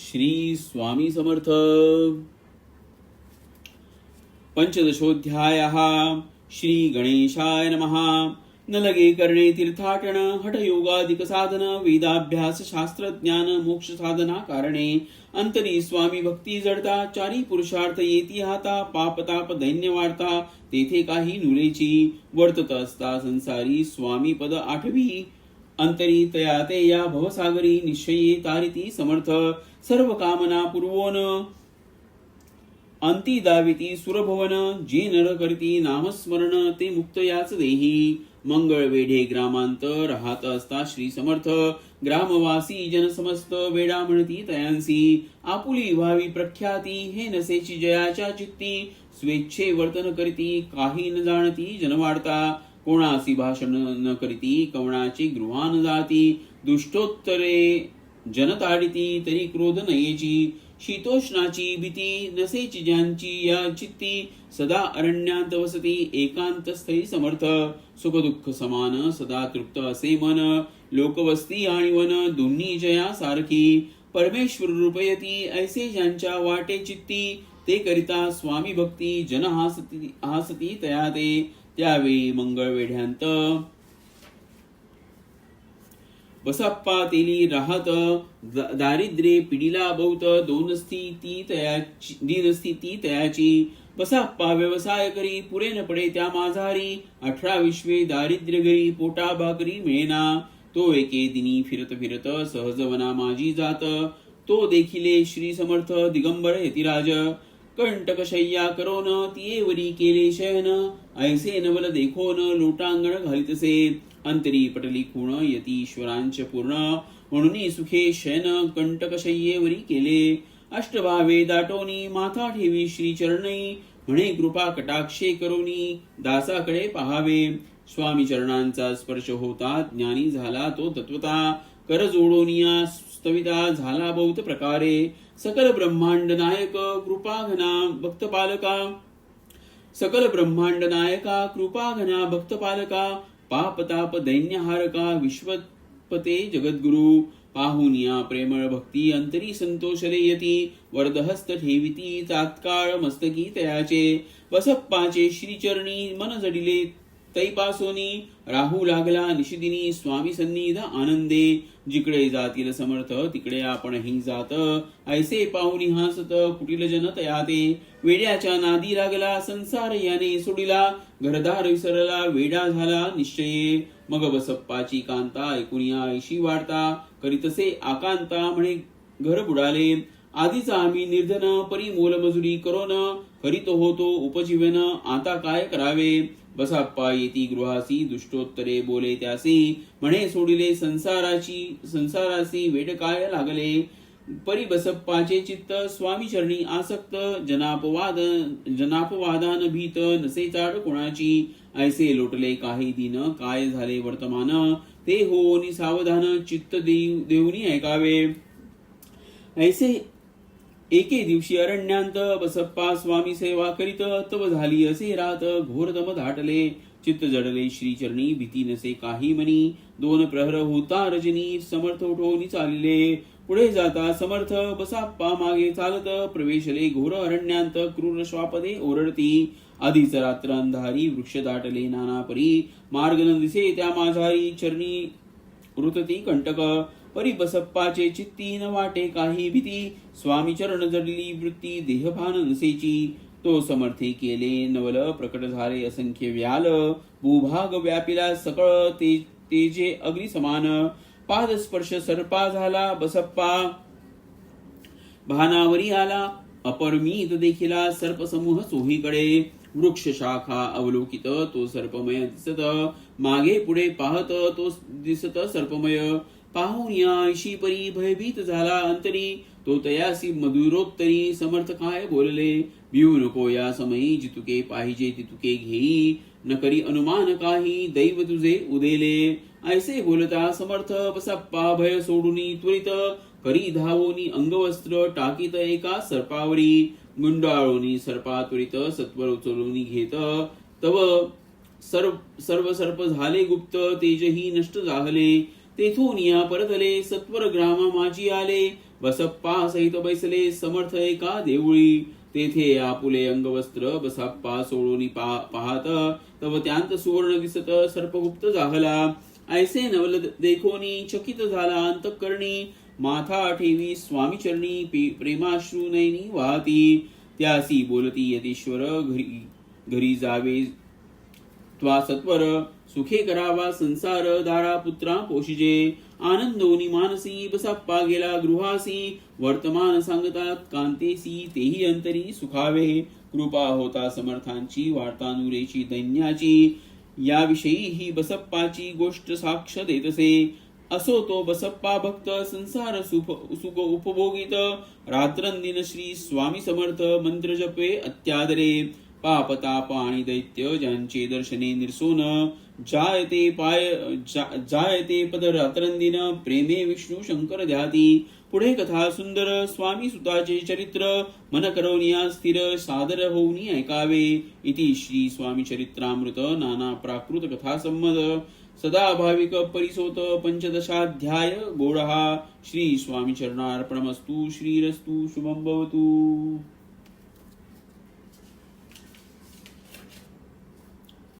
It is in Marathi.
श्री स्वामी समर्थ. पंचदशोऽध्यायः. श्री गणेशाय नमः. न लगे करणे तीर्थाटन, हठयोगादिक साधन, वेदाभ्यास शास्त्र ज्ञान मोक्ष साधना कारणे, अंतरी स्वामी भक्ती जडता, चारी पुरुषार्थ येती हाता, पापताप दैन्य वार्ता, तेथे काही नुरेची, वर्तत असता संसारी स्वामी पद आठवी, अंतरी तया ते या भवसागरी, निश्चये तारिती समर्थ, सर्व कामना पुरवोन, अंती दाविती सुरभवन, जे नर करीती नामस्मरण, ते मुक्त याच देही. मंगळ वेढे ग्रामांत राहत असता श्री समर्थ, ग्रामवासी जन समस्त वेडा म्हणती तयांसी, आपुली व्हावी प्रख्याती, हे नसेची जयाच्या चित्ती, स्वेच्छे वर्तन करीती, काही न जाणती जनवाडता, कोणासी भाषण न करीती, कवणाची गृहान जाती, दुष्टोत्तरे जनताडिती, तरी क्रोध नयेची, शीतोष्णाची भीती, नसेची ज्यांची या चित्ती, सदा अरण्यात वसती, एकांत स्थळी समर्थ, सुख दुःख समान, सदा तृप्त असे मन, लोकवस्ती आणि वन दोन्ही जया सारखी, परमेश्वर रूपयती, ऐसे ज्यांच्या वाटे चित्ती, ते करिता स्वामी भक्ती, जन हासती तया ते, त्यावेळी मंगळ वेढ्यांत बसप्पा तेली राहत, दारिद्र्ये पिढीला बहुत, दीनस्थिती ती तयाची, बसप्पा व्यवसाय करी, पुरे न पडे त्या माझारी, 18 विश्वे दारिद्र्य घरी, पोटा भाकरी मिळेना, तो एके दिनी फिरत फिरत सहजवना माझी जात, तो देखिले श्री समर्थ दिगंबर यतिराज, कंटक शय्या करोन, तियेवरी केले शयन, ऐसे नवल देखोन, लोटांगण घालितसे, अंतरी पटली खूण, यतीश्वरांच पूर्ण, म्हणून सुखे शयन, कंटक शय्येवरी केले, अष्टभावे दाटोनी, माथा ठेवी श्री चरणी, म्हणे कृपा कटाक्षे करोनी, दासाकडे पहावे, स्वामी चरणांचा स्पर्श होता, ज्ञानी झाला तो तत्वता, कर जोडोनिया स्तविता झाला बहुत प्रकारे, सकल ब्रह्मांड नायक कृपा घना भक्त पालका, सकल ब्रह्मांड नायका कृपा घना भक्त पालका, पाप ताप दैन्य हारका, विश्वपते जगद्गुरु, पाहुनिया प्रेमळ भक्ती, अंतरी संतोषले यती, वरदहस्त ठेविती, तात्काळ मस्तकी तयाचे, बसप्पाचे श्रीचरणी मन जडिले तैपासोनी, राहू लागला निशिदिनी स्वामी सन्निध आनंदे, जिकडे जातील समर्थ तिकडे आपणही जात, ऐसे पाहुनी हासत कुटील जन तयाते, वेड्याच्या नादी लागला संसार याने सोडिला, घरदार विसरला वेडा झाला निश्चये, मग बसप्पाची कांता ऐकुनिया ऐशी वाढता, करीतसे आकांता म्हणे घर बुडाले, आधीच आम्ही निर्धन परी मोलमजुरी करोन, करीत होतो उपजीवन, आता काय करावे, बसप्पा येती गृहासी, दुष्टोत्तरे बोले त्यासी, म्हणे सोडिले संसारासी वेड काय लागले, परी बसप्पाचे चित्त स्वामी चरणी आसक्त, जनापवादान भीत, नसे चाड कोणाची, ऐसे लोटले काही दिन, काय झाले वर्तमान, ते होनी सावधान, चित्त देऊनी ऐकावे, ऐसे एके दिवशी अरण्यात बसप्पा स्वामी सेवा करीत, तव झाली असे रात, घोर दम धाटले, चित्त जडले श्रीचरणी, भीती नसे काही मनी, 2 प्रहर होता रजनी, समर्थ उठवून चालले, पुढे जाता समर्थ बसप्पा मागे चालत, प्रवेशले घोर अरण्यात, क्रूर श्वापदे ओरडती, आधीच रात्र अंधारी, वृक्ष दाटले नाना परी, मार्ग न दिसे त्या माझारी, चरणी रुतती कंटक, परी बसप्पाचे चित्ती न वाटे काही भीती, स्वामी चरण जडली वृत्ती, देहभान नसेची, तो समर्थी केले नवल, प्रकट झाले असंख्य व्याल, भूभाग व्यापिला सकळ तेजे अग्नी समान, पाद स्पर्श सर्पा झाला बसप्पा भानावरी आला, अपरमित देखिला सर्प समूह चोहीकडे, वृक्ष शाखा अवलोकित तो सर्पमय दिसत, मागे पुढे पाहत तो दिसत सर्पमय, पाहून या ऐशी परी भयभीत झाला अंतरी, तो तयासी मधुरोत्तरी, समर्थ काय बोलले, भिऊ नको या समयी, जितुके पाहिजे तितुके घेई, न करी अनुमान काही, दैव तुझे उदेले, ऐसे बोलता समर्थ बसप्पा भय सोडूनी त्वरित, करी धावोनी अंगवस्त्र टाकीत एका सर्पावरी, गुंडाळोनी सर्पा त्वरित, सत्वर उचलूनी घेत, तव सर्व सर्प झाले गुप्त, तेजही नष्ट झाले, तेथून या परतले, सत्वर ग्रामा माझी आले, बसप्पा सहित बैसले समर्थ एका देऊळी. तेथे आपुले अंगवस्त्र बसप्पा सोडून पाहत, तव त्यांत सुवर्ण दिसत सर्पगुप्त जाहला. ऐसे नवल देखोनी चकित झाला अंतःकरणी. माथा ठेवी स्वामी चरणी प्रेमाश्रू नयनी वाहती. त्यासी बोलती यतीश्वर घरी जावे त्वा सत्वर. सुखे करावा संसार दारा पुत्रा पोषिजे. आनंदोनी मानसी बसप्पा गेला गृहासी. वर्तमान सांगतात कांतेसी तेही अंतरी सुखावे. कृपा होता समर्थांची वार्ता नुरेची दैन्याची. याविषयी ही बसप्पाची गोष्ट साक्ष देतसे. असो तो बसप्पा भक्त संसार सुख उपभोगित. रात्रंदिन श्री स्वामी समर्थ मंत्र जपे अत्यादरे. पाप ताप आणि दैत्य ज्यांचे दर्शने निरसोन. जायते पद रात्रंदिन प्रेमे विष्णू शंकर ध्याती. पुढे कथा सुंदर स्वामी सुताचे चरित्र. मन करवनिया स्थिर सादर होऊनी ऐकावे. इति श्री स्वामी चरित्रामृत नाना प्राकृत कथा संमद. सदा भाविक परिसोत पंचदशाध्याय गोडहा. श्री स्वामी चरणार्पणमस्तु. श्रीरस्तु शुभं भवतु.